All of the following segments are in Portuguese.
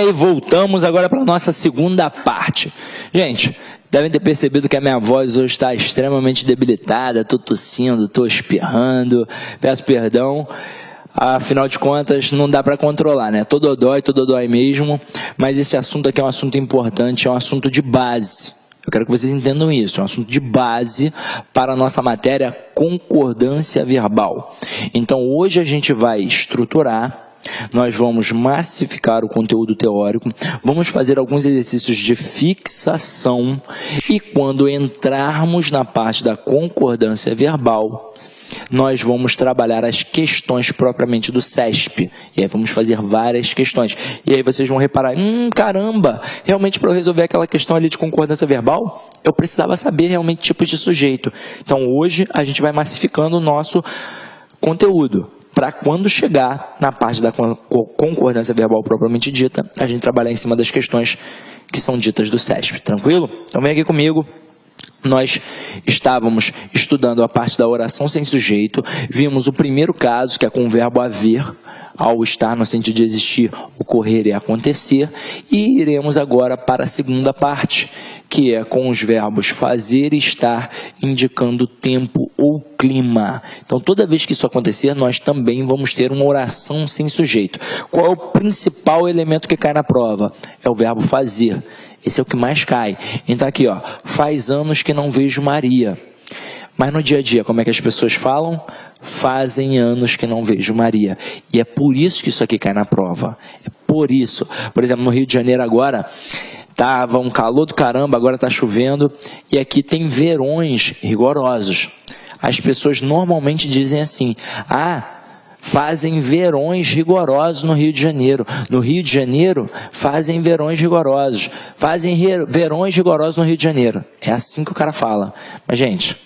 E voltamos agora para a nossa segunda parte. Gente, devem ter percebido que a minha voz hoje está extremamente debilitada, estou tossindo, estou espirrando, peço perdão, afinal de contas não dá para controlar, né? Todo dói mesmo, mas esse assunto aqui é um assunto importante, é um assunto de base. Eu quero que vocês entendam isso, é um assunto de base para a nossa matéria concordância verbal. Então hoje a gente vai estruturar, nós vamos massificar o conteúdo teórico, vamos fazer alguns exercícios de fixação e quando entrarmos na parte da concordância verbal, nós vamos trabalhar as questões propriamente do CESP. E aí vamos fazer várias questões. E aí vocês vão reparar, caramba, realmente para eu resolver aquela questão ali de concordância verbal, eu precisava saber realmente tipos de sujeito. Então hoje a gente vai massificando o nosso conteúdo, para quando chegar na parte da concordância verbal propriamente dita, a gente trabalhar em cima das questões que são ditas do CESP. Tranquilo? Então vem aqui comigo. Nós estávamos estudando a parte da oração sem sujeito, vimos o primeiro caso, que é com o verbo haver, ao estar no sentido de existir, ocorrer e acontecer, e iremos agora para a segunda parte, que é com os verbos fazer e estar, indicando tempo ou clima. Então, toda vez que isso acontecer, nós também vamos ter uma oração sem sujeito. Qual é o principal elemento que cai na prova? É o verbo fazer. Esse é o que mais cai. Então aqui, ó, faz anos que não vejo Maria. Mas no dia a dia, como é que as pessoas falam? Fazem anos que não vejo Maria. E é por isso que isso aqui cai na prova. É por isso. Por exemplo, no Rio de Janeiro agora, estava um calor do caramba, agora está chovendo. E aqui tem verões rigorosos. As pessoas normalmente dizem assim, fazem verões rigorosos no Rio de Janeiro. No Rio de Janeiro, fazem verões rigorosos. Fazem verões rigorosos no Rio de Janeiro. É assim que o cara fala. Mas, gente,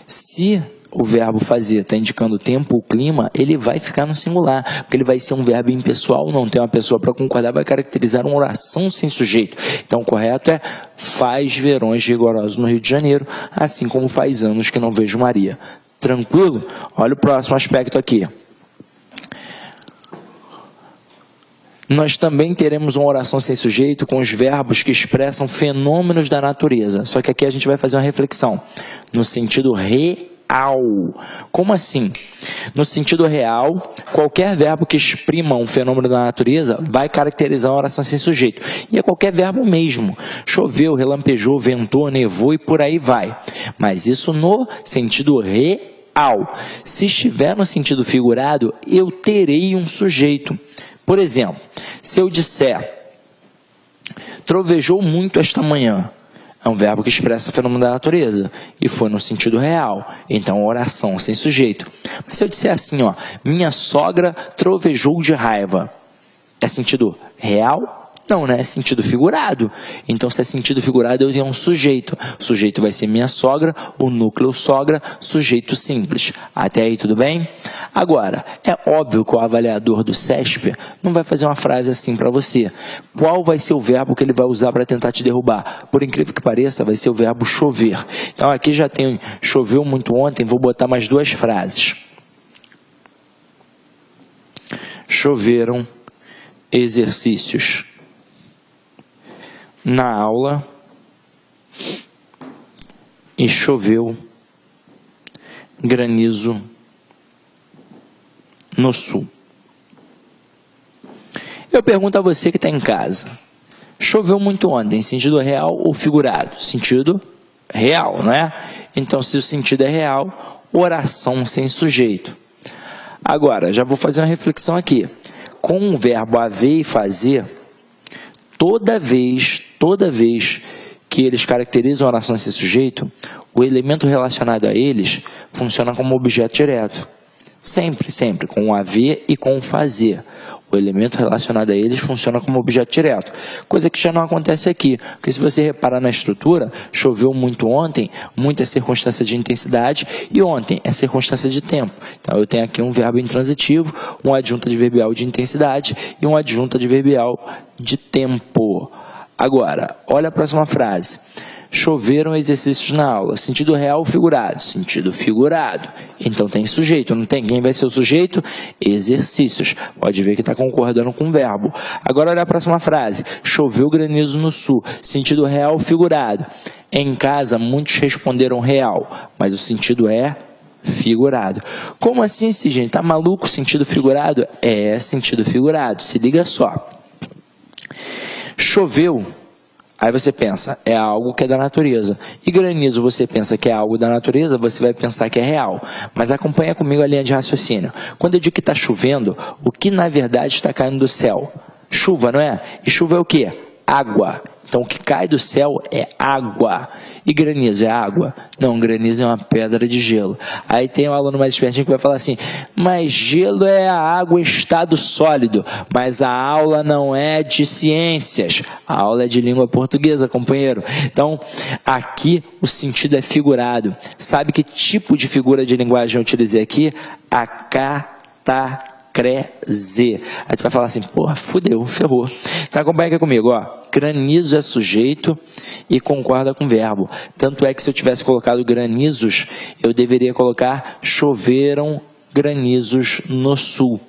se o verbo fazer está indicando o tempo ou clima, ele vai ficar no singular, porque ele vai ser um verbo impessoal, não tem uma pessoa para concordar, vai caracterizar uma oração sem sujeito. Então, o correto é faz verões rigorosos no Rio de Janeiro, assim como faz anos que não vejo Maria. Tranquilo? Olha o próximo aspecto aqui. Nós também teremos uma oração sem sujeito com os verbos que expressam fenômenos da natureza. Só que aqui a gente vai fazer uma reflexão no sentido real. Como assim? No sentido real, qualquer verbo que exprima um fenômeno da natureza vai caracterizar uma oração sem sujeito. E é qualquer verbo mesmo. Choveu, relampejou, ventou, nevou e por aí vai. Mas isso no sentido real. Se estiver no sentido figurado, eu terei um sujeito. Por exemplo, se eu disser, trovejou muito esta manhã, é um verbo que expressa o fenômeno da natureza, e foi no sentido real, então oração sem sujeito. Mas se eu disser assim, minha sogra trovejou de raiva, é sentido real? Não, né? É sentido figurado. Então, se é sentido figurado, eu tenho um sujeito. O sujeito vai ser minha sogra, o núcleo sogra, sujeito simples. Até aí, tudo bem? Agora, é óbvio que o avaliador do CESP não vai fazer uma frase assim para você. Qual vai ser o verbo que ele vai usar para tentar te derrubar? Por incrível que pareça, vai ser o verbo chover. Então, aqui já tem choveu muito ontem, vou botar mais duas frases. Choveram exercícios na aula e choveu granizo no sul. Eu pergunto a você que está em casa, choveu muito ontem, sentido real ou figurado? Sentido real, não é? Então, se o sentido é real, oração sem sujeito. Agora, já vou fazer uma reflexão aqui. Com o verbo haver e fazer, toda vez que eles caracterizam a oração sem sujeito, o elemento relacionado a eles funciona como objeto direto. Sempre, com o haver e com o fazer. O elemento relacionado a eles funciona como objeto direto. Coisa que já não acontece aqui. Porque se você reparar na estrutura, choveu muito ontem, muito é circunstância de intensidade, e ontem é circunstância de tempo. Então eu tenho aqui um verbo intransitivo, um adjunto adverbial de intensidade e um adjunto adverbial de tempo. Agora, olha a próxima frase. Choveram exercícios na aula. Sentido real ou figurado? Sentido figurado. Então tem sujeito, não tem? Quem vai ser o sujeito? Exercícios. Pode ver que está concordando com o verbo. Agora olha a próxima frase. Choveu granizo no sul. Sentido real ou figurado? Em casa, muitos responderam real, mas o sentido é figurado. Como assim, gente? Tá maluco? Sentido figurado? É sentido figurado. Se liga só. Choveu. Aí você pensa, é algo que é da natureza. E granizo, você pensa que é algo da natureza, você vai pensar que é real. Mas acompanha comigo a linha de raciocínio. Quando eu digo que está chovendo, o que na verdade está caindo do céu? Chuva, não é? E chuva é o quê? Água. Então o que cai do céu é água. E granizo é água? Não, granizo é uma pedra de gelo. Aí tem um aluno mais espertinho que vai falar assim, mas gelo é a água em estado sólido, mas a aula não é de ciências, a aula é de língua portuguesa, companheiro. Então, aqui o sentido é figurado. Sabe que tipo de figura de linguagem eu utilizei aqui? A catacrese. Aí tu vai falar assim, porra, fudeu, ferrou. Então acompanha aqui comigo, ó. Granizo é sujeito e concorda com o verbo. Tanto é que se eu tivesse colocado granizos, eu deveria colocar choveram granizos no sul.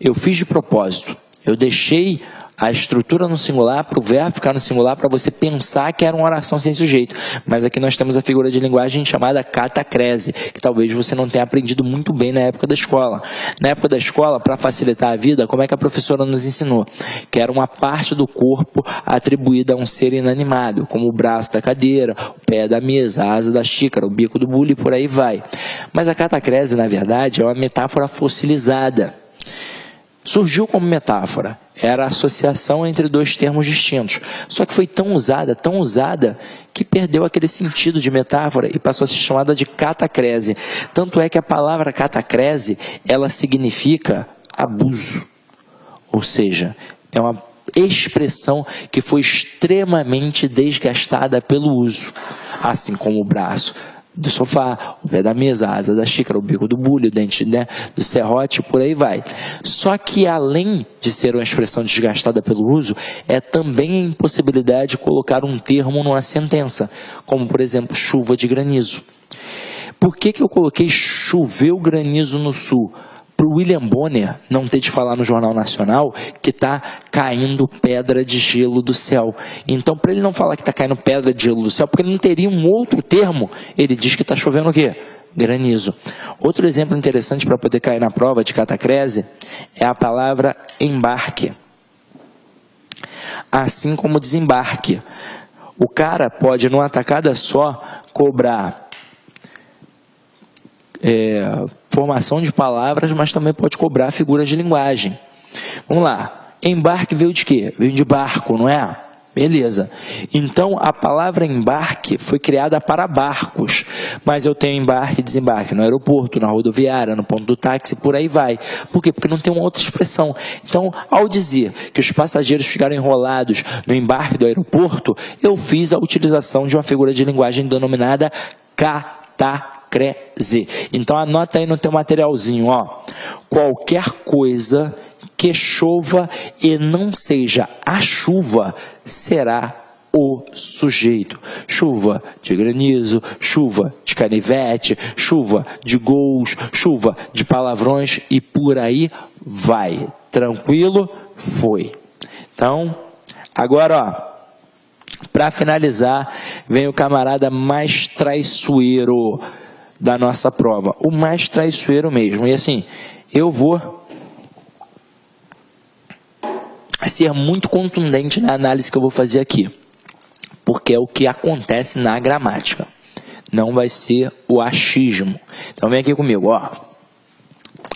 Eu fiz de propósito. Eu deixei a estrutura no singular para o verbo ficar no singular para você pensar que era uma oração sem sujeito. Mas aqui nós temos a figura de linguagem chamada catacrese, que talvez você não tenha aprendido muito bem na época da escola. Na época da escola, para facilitar a vida, como é que a professora nos ensinou? Que era uma parte do corpo atribuída a um ser inanimado, como o braço da cadeira, o pé da mesa, a asa da xícara, o bico do bule e por aí vai. Mas a catacrese, na verdade, é uma metáfora fossilizada. Surgiu como metáfora, era a associação entre dois termos distintos. Só que foi tão usada, que perdeu aquele sentido de metáfora e passou a ser chamada de catacrese. Tanto é que a palavra catacrese, ela significa abuso. Ou seja, é uma expressão que foi extremamente desgastada pelo uso, assim como o braço do sofá, o pé da mesa, a asa da xícara, o bico do bule, o dente, né, do serrote, por aí vai. Só que além de ser uma expressão desgastada pelo uso, é também a impossibilidade de colocar um termo numa sentença, como por exemplo, chuva de granizo. Por que eu coloquei choveu granizo no sul? Para o William Bonner não ter de falar no Jornal Nacional que está caindo pedra de gelo do céu. Então, para ele não falar que está caindo pedra de gelo do céu, porque ele não teria um outro termo, ele diz que está chovendo o quê? Granizo. Outro exemplo interessante para poder cair na prova de catacrese é a palavra embarque. Assim como desembarque. O cara pode, numa tacada só, cobrar formação de palavras, mas também pode cobrar figuras de linguagem. Vamos lá. Embarque veio de quê? Veio de barco, não é? Beleza. Então, a palavra embarque foi criada para barcos. Mas eu tenho embarque e desembarque no aeroporto, na rodoviária, no ponto do táxi, por aí vai. Por quê? Porque não tem uma outra expressão. Então, ao dizer que os passageiros ficaram enrolados no embarque do aeroporto, eu fiz a utilização de uma figura de linguagem denominada catacrese. Então anota aí no teu materialzinho, ó. Qualquer coisa que chova e não seja a chuva será o sujeito. Chuva de granizo, chuva de canivete, chuva de gols, chuva de palavrões e por aí vai. Tranquilo? Foi. Então, agora, ó, para finalizar, vem o camarada mais traiçoeiro da nossa prova, o mais traiçoeiro mesmo. E assim, eu vou ser muito contundente na análise que eu vou fazer aqui, porque é o que acontece na gramática, não vai ser o achismo. Então vem aqui comigo, ó,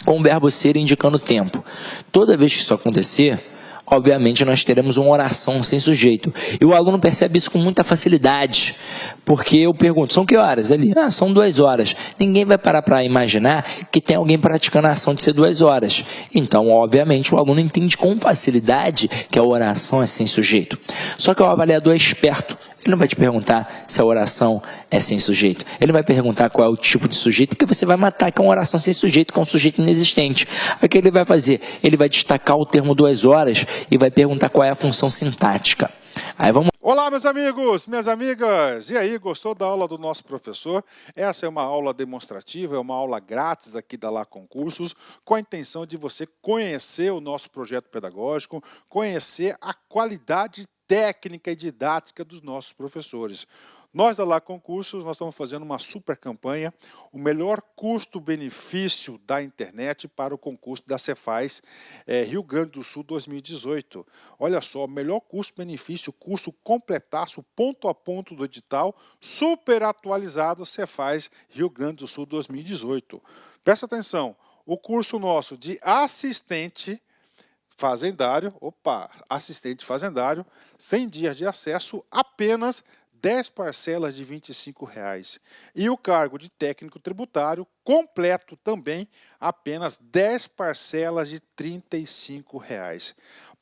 com o verbo ser indicando o tempo. Toda vez que isso acontecer, obviamente nós teremos uma oração sem sujeito. E o aluno percebe isso com muita facilidade, porque eu pergunto, são que horas ali? Ah, são 2 horas. Ninguém vai parar para imaginar que tem alguém praticando a ação de ser 2 horas. Então, obviamente, o aluno entende com facilidade que a oração é sem sujeito. Só que o avaliador é esperto. Ele não vai te perguntar se a oração é sem sujeito. Ele vai perguntar qual é o tipo de sujeito, porque você vai matar que é uma oração sem sujeito, que é um sujeito inexistente. Aí o que ele vai fazer? Ele vai destacar o termo 2 horas e vai perguntar qual é a função sintática. Aí vamos. Olá, meus amigos, minhas amigas! E aí, gostou da aula do nosso professor? Essa é uma aula demonstrativa, é uma aula grátis aqui da Lá Concursos, com a intenção de você conhecer o nosso projeto pedagógico, conhecer a qualidade técnica e didática dos nossos professores. Nós da Lá Concursos, nós estamos fazendo uma super campanha, o melhor custo-benefício da internet para o concurso da Cefaz Rio Grande do Sul 2018. Olha só, o melhor custo-benefício, curso completaço, ponto a ponto do edital, super atualizado Cefaz Rio Grande do Sul 2018. Presta atenção, o curso nosso de assistente fazendário, assistente fazendário, 100 dias de acesso, apenas 10 parcelas de R$ 25,00. E o cargo de técnico tributário completo também, apenas 10 parcelas de R$ 35,00.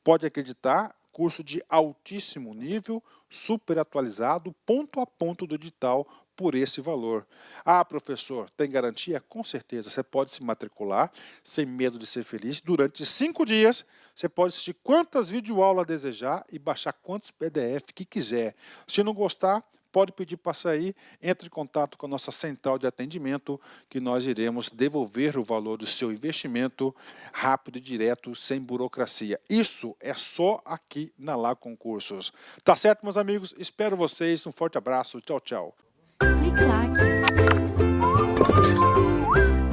Pode acreditar, curso de altíssimo nível, super atualizado, ponto a ponto do edital, por esse valor. Ah, professor, tem garantia? Com certeza, você pode se matricular sem medo de ser feliz. Durante 5 dias, você pode assistir quantas videoaulas desejar e baixar quantos PDF que quiser. Se não gostar, pode pedir para sair, entre em contato com a nossa central de atendimento, que nós iremos devolver o valor do seu investimento rápido e direto, sem burocracia. Isso é só aqui na Lá Concursos. Tá certo, meus amigos? Espero vocês. Um forte abraço. Tchau, tchau. Clique like.